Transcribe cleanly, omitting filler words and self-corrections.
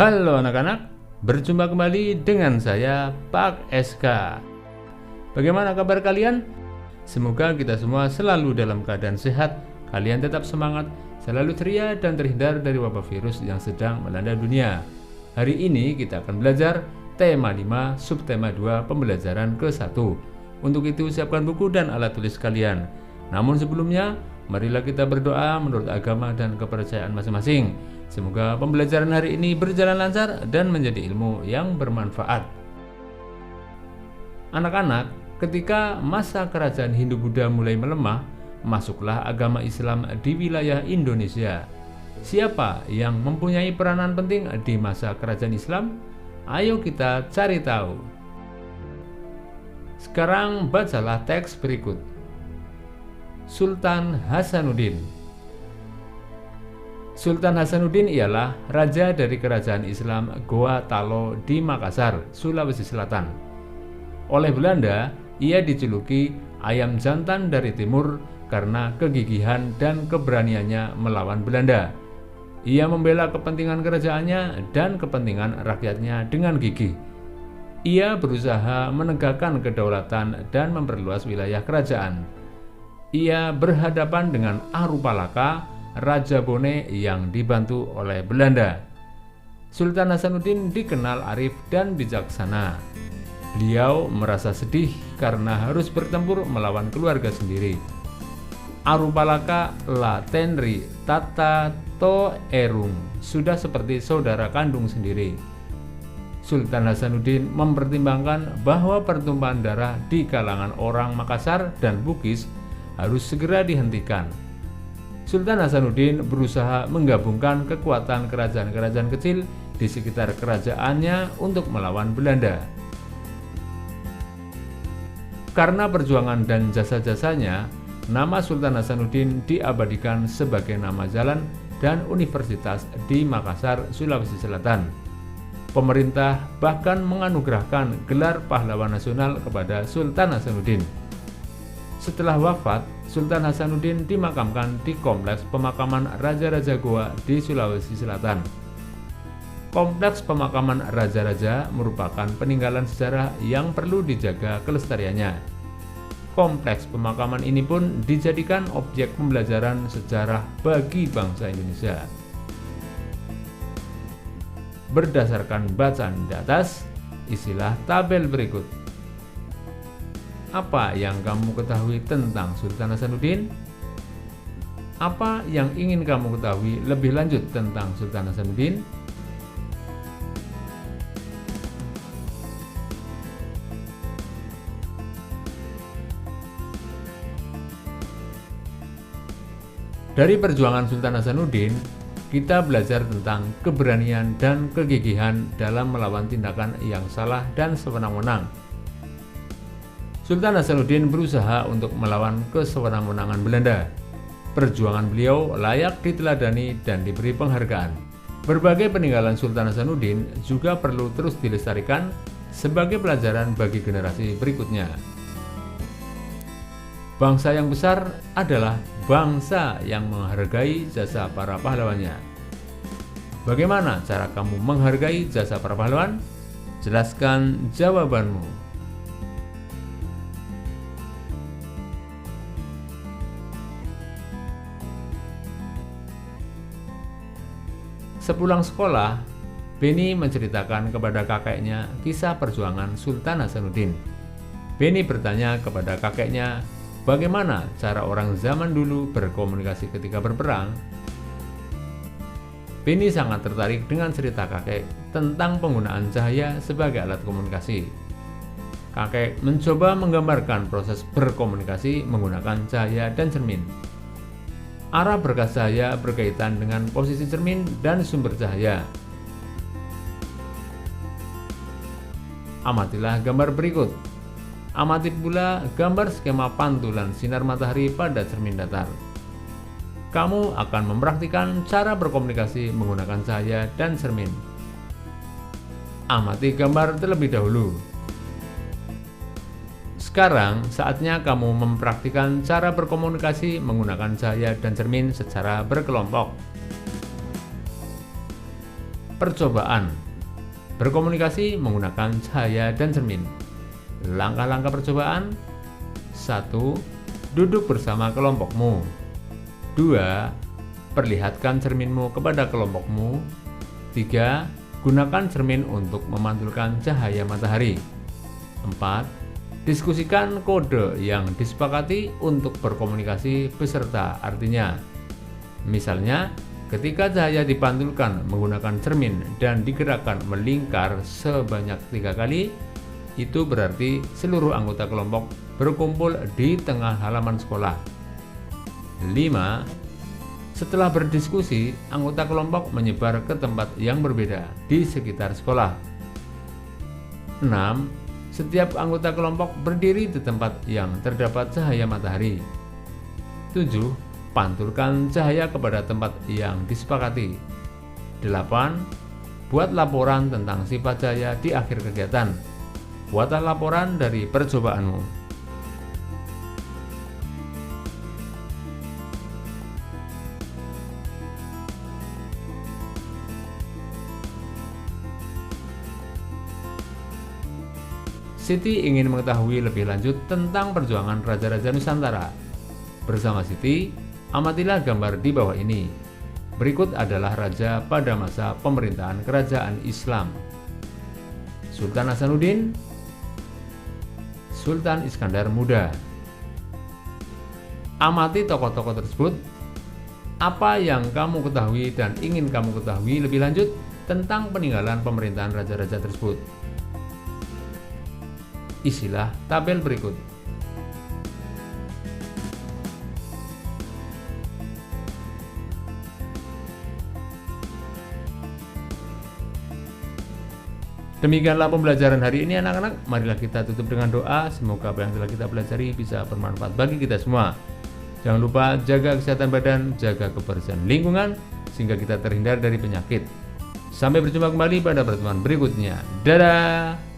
Halo anak-anak, berjumpa kembali dengan saya Pak SK. Bagaimana kabar kalian? Semoga kita semua selalu dalam keadaan sehat, kalian tetap semangat, selalu ceria dan terhindar dari wabah virus yang sedang melanda dunia. Hari ini kita akan belajar tema 5, subtema 2, pembelajaran ke-1. Untuk itu siapkan buku dan alat tulis kalian. Namun sebelumnya, marilah kita berdoa menurut agama dan kepercayaan masing-masing. Semoga pembelajaran hari ini berjalan lancar dan menjadi ilmu yang bermanfaat. Anak-anak, ketika masa kerajaan Hindu-Buddha mulai melemah, masuklah agama Islam di wilayah Indonesia. Siapa yang mempunyai peranan penting di masa kerajaan Islam? Ayo kita cari tahu. Sekarang bacalah teks berikut. Sultan Hasanuddin. Sultan Hasanuddin ialah raja dari kerajaan Islam Goa Talo di Makassar, Sulawesi Selatan. Oleh Belanda, ia dijuluki ayam jantan dari timur karena kegigihan dan keberaniannya melawan Belanda. Ia membela kepentingan kerajaannya dan kepentingan rakyatnya dengan gigih. Ia berusaha menegakkan kedaulatan dan memperluas wilayah kerajaan. Ia berhadapan dengan Arupalaka, Raja Bone yang dibantu oleh Belanda. Sultan Hasanuddin dikenal arif dan bijaksana. Beliau merasa sedih karena harus bertempur melawan keluarga sendiri. Arupalaka la tenri tata to erung, sudah seperti saudara kandung sendiri. Sultan Hasanuddin mempertimbangkan bahwa pertumpahan darah di kalangan orang Makassar dan Bugis harus segera dihentikan. Sultan Hasanuddin berusaha menggabungkan kekuatan kerajaan-kerajaan kecil di sekitar kerajaannya untuk melawan Belanda. Karena perjuangan dan jasa-jasanya, nama Sultan Hasanuddin diabadikan sebagai nama jalan dan universitas di Makassar, Sulawesi Selatan. Pemerintah bahkan menganugerahkan gelar pahlawan nasional kepada Sultan Hasanuddin. Setelah wafat, Sultan Hasanuddin dimakamkan di Kompleks Pemakaman Raja-Raja Goa di Sulawesi Selatan. Kompleks pemakaman raja-raja merupakan peninggalan sejarah yang perlu dijaga kelestariannya. Kompleks pemakaman ini pun dijadikan objek pembelajaran sejarah bagi bangsa Indonesia. Berdasarkan bacaan di atas, isilah tabel berikut. Apa yang kamu ketahui tentang Sultan Hasanuddin? Apa yang ingin kamu ketahui lebih lanjut tentang Sultan Hasanuddin? Dari perjuangan Sultan Hasanuddin, kita belajar tentang keberanian dan kegigihan dalam melawan tindakan yang salah dan sewenang-wenang. Sultan Hasanuddin berusaha untuk melawan kesewenang-wenangan Belanda. Perjuangan beliau layak diteladani dan diberi penghargaan. Berbagai peninggalan Sultan Hasanuddin juga perlu terus dilestarikan sebagai pelajaran bagi generasi berikutnya. Bangsa yang besar adalah bangsa yang menghargai jasa para pahlawannya. Bagaimana cara kamu menghargai jasa para pahlawan? Jelaskan jawabanmu. Sepulang sekolah, Beni menceritakan kepada kakeknya kisah perjuangan Sultan Hasanuddin. Beni bertanya kepada kakeknya, bagaimana cara orang zaman dulu berkomunikasi ketika berperang? Beni sangat tertarik dengan cerita kakek tentang penggunaan cahaya sebagai alat komunikasi. Kakek mencoba menggambarkan proses berkomunikasi menggunakan cahaya dan cermin. Arah berkas cahaya berkaitan dengan posisi cermin dan sumber cahaya. Amatilah gambar berikut. Amati pula gambar skema pantulan sinar matahari pada cermin datar. Kamu akan mempraktikkan cara berkomunikasi menggunakan cahaya dan cermin. Amati gambar terlebih dahulu. Sekarang saatnya kamu mempraktikkan cara berkomunikasi menggunakan cahaya dan cermin secara berkelompok. Percobaan. Berkomunikasi menggunakan cahaya dan cermin. Langkah-langkah percobaan. 1. Duduk bersama kelompokmu. 2. Perlihatkan cerminmu kepada kelompokmu. 3. Gunakan cermin untuk memantulkan cahaya matahari. 4. Diskusikan kode yang disepakati untuk berkomunikasi beserta artinya. Misalnya, ketika cahaya dipantulkan menggunakan cermin dan digerakkan melingkar sebanyak 3 kali, itu berarti seluruh anggota kelompok berkumpul di tengah halaman sekolah. 5. Setelah berdiskusi, anggota kelompok menyebar ke tempat yang berbeda di sekitar sekolah. 6. Setiap anggota kelompok berdiri di tempat yang terdapat cahaya matahari. 7. Pantulkan cahaya kepada tempat yang disepakati. 8. Buat laporan tentang sifat cahaya di akhir kegiatan. Buatlah laporan dari percobaanmu. Siti ingin mengetahui lebih lanjut tentang perjuangan Raja-Raja Nusantara. Bersama Siti, amatilah gambar di bawah ini. Berikut adalah raja pada masa pemerintahan kerajaan Islam. Sultan Hasanuddin, Sultan Iskandar Muda. Amati tokoh-tokoh tersebut. Apa yang kamu ketahui dan ingin kamu ketahui lebih lanjut tentang peninggalan pemerintahan raja-raja tersebut? Isilah tabel berikut. Demikianlah pembelajaran hari ini anak-anak. Marilah kita tutup dengan doa. Semoga apa yang telah kita pelajari bisa bermanfaat bagi kita semua. Jangan lupa jaga kesehatan badan, jaga kebersihan lingkungan, sehingga kita terhindar dari penyakit. Sampai berjumpa kembali pada pertemuan berikutnya. Dadah!